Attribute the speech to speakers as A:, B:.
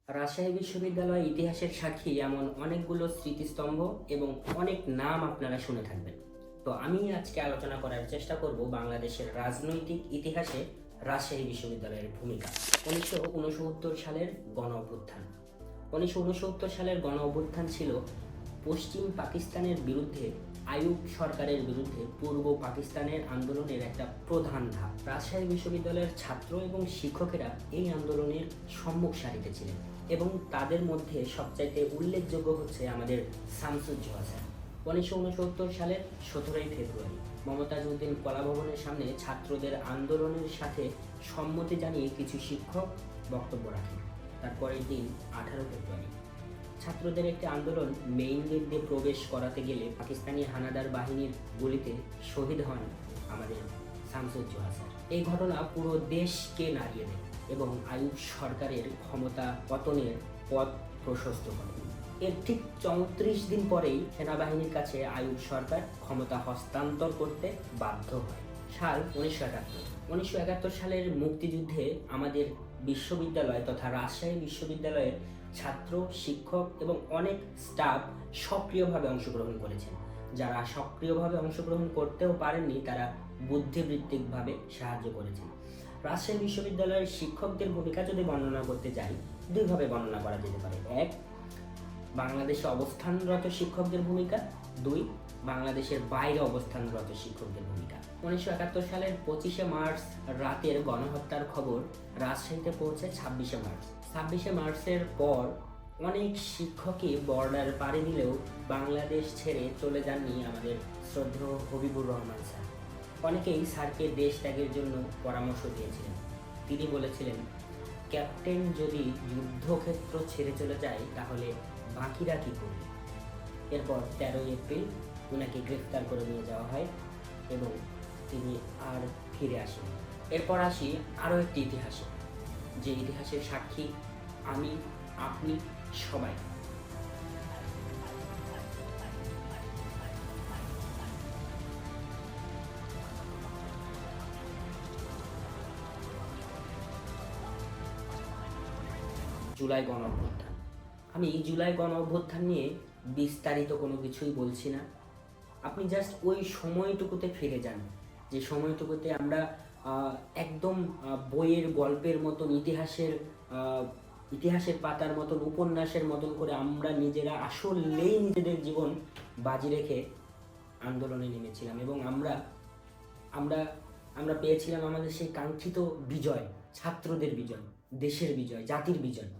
A: রাজশাহী বিশ্ববিদ্যালয় ইতিহাসের সাক্ষী এমন অনেকগুলো স্মৃতিস্তম্ভ এবং অনেক নাম আপনারা শুনে থাকবেন। তো আমি আজকে আলোচনা করার চেষ্টা করব বাংলাদেশের রাজনৈতিক ইতিহাসে রাজশাহী বিশ্ববিদ্যালয়ের ভূমিকা। 1969 সালের গণ অভ্যুত্থান। 1969 সালের গণ অভ্যুত্থান ছিল পশ্চিম পাকিস্তানের বিরুদ্ধে আইয়ুব সরকারের বিরুদ্ধে পূর্ব পাকিস্তানের আন্দোলনের একটা প্রধান ধাপ। রাজশাহী বিশ্ববিদ্যালয়ের ছাত্র এবং শিক্ষকেরা এই আন্দোলনের সম্মুখ সারিতে ছিলেন এবং তাদের মধ্যে সবচাইতে উল্লেখযোগ্য হচ্ছে আমাদের শামসুজ্জোহা স্যার। 1969 সালের 17ই ফেব্রুয়ারি মমতাজ উদ্দিন কলাভবনের সামনে ছাত্রদের আন্দোলনের সাথে সম্মতি জানিয়ে কিছু শিক্ষক বক্তব্য রাখেন। তারপরের দিন 18 ফেব্রুয়ারি ছাত্রদের একটি আন্দোলন মেইন গেট দিয়ে প্রবেশ করাতে গেলে পাকিস্তানি হানাদার বাহিনীর গুলিতে শহীদ হন আমাদের শামসুজ্জোহা স্যার। এই ঘটনা পুরো দেশকে নাড়িয়ে দেয় এবং আইয়ুব সরকারের ক্ষমতা পতনের পথ প্রশস্ত করে। এর ঠিক 34 দিন পরেই সেনাবাহিনীর কাছে আইয়ুব সরকার ক্ষমতা হস্তান্তর করতে বাধ্য হয়। সাল 1971 সালের মুক্তিযুদ্ধে আমাদের বিশ্ববিদ্যালয় তথা রাজশাহী বিশ্ববিদ্যালয়ের ছাত্র, শিক্ষক এবং অনেক স্টাফ সক্রিয়ভাবে অংশগ্রহণ করেছেন। যারা সক্রিয়ভাবে অংশগ্রহণ করতেও পারেননি তারা বুদ্ধিবৃত্তিকভাবে সাহায্য করেছেন। রাজশাহী বিশ্ববিদ্যালয়ের শিক্ষকদের ভূমিকা যদি বর্ণনা করতে যাই, দুইভাবে বর্ণনা করা যেতে পারে। এক, বাংলাদেশে অবস্থানরত শিক্ষকদের ভূমিকা। দুই, বাংলাদেশের বাইরে অবস্থানরত শিক্ষকদের ভূমিকা। 1971 সালের 25শে মার্চ রাতের গণহত্যার খবর রাজশাহীতে পৌঁছে 26শে মার্চ। 26শে মার্চের পর অনেক শিক্ষকই বর্ডার পাড়ি দিলেও বাংলাদেশ ছেড়ে চলে যাননি আমাদের শ্রদ্ধেয় হবিবুর রহমান স্যার। অনেকেই স্যারকে দেশ ত্যাগের জন্য পরামর্শ দিয়েছিলেন। তিনি বলেছিলেন, ক্যাপ্টেন যদি যুদ্ধক্ষেত্র ছেড়ে চলে যায় তাহলে বাকিরা কী করবে? এরপর 13 এপ্রিল ওনাকে গ্রেফতার করে নিয়ে যাওয়া হয় এবং তিনি আর ফিরে আসেন। এরপর আসি আরও একটি ইতিহাসে, যে ইতিহাসের সাক্ষী আমি, আপনি সবাই। জুলাই গণ অভ্যুত্থান। আমি জুলাই গণ অভ্যুত্থান নিয়ে বিস্তারিত কোনো কিছুই বলছি না। আপনি জাস্ট ওই সময়টুকুতে ফিরে যান, যে সময়টুকুতে আমরা একদম বইয়ের গল্পের মতন ইতিহাসের পাতার মতন উপন্যাসের মতন করে আমরা নিজেরা আসলেই নিজেদের জীবন বাজি রেখে আন্দোলনে নেমেছিলাম এবং আমরা আমরা আমরা পেয়েছিলাম আমাদের সেই কাঙ্ক্ষিত বিজয়, ছাত্রদের বিজয়, দেশের বিজয়, জাতির বিজয়।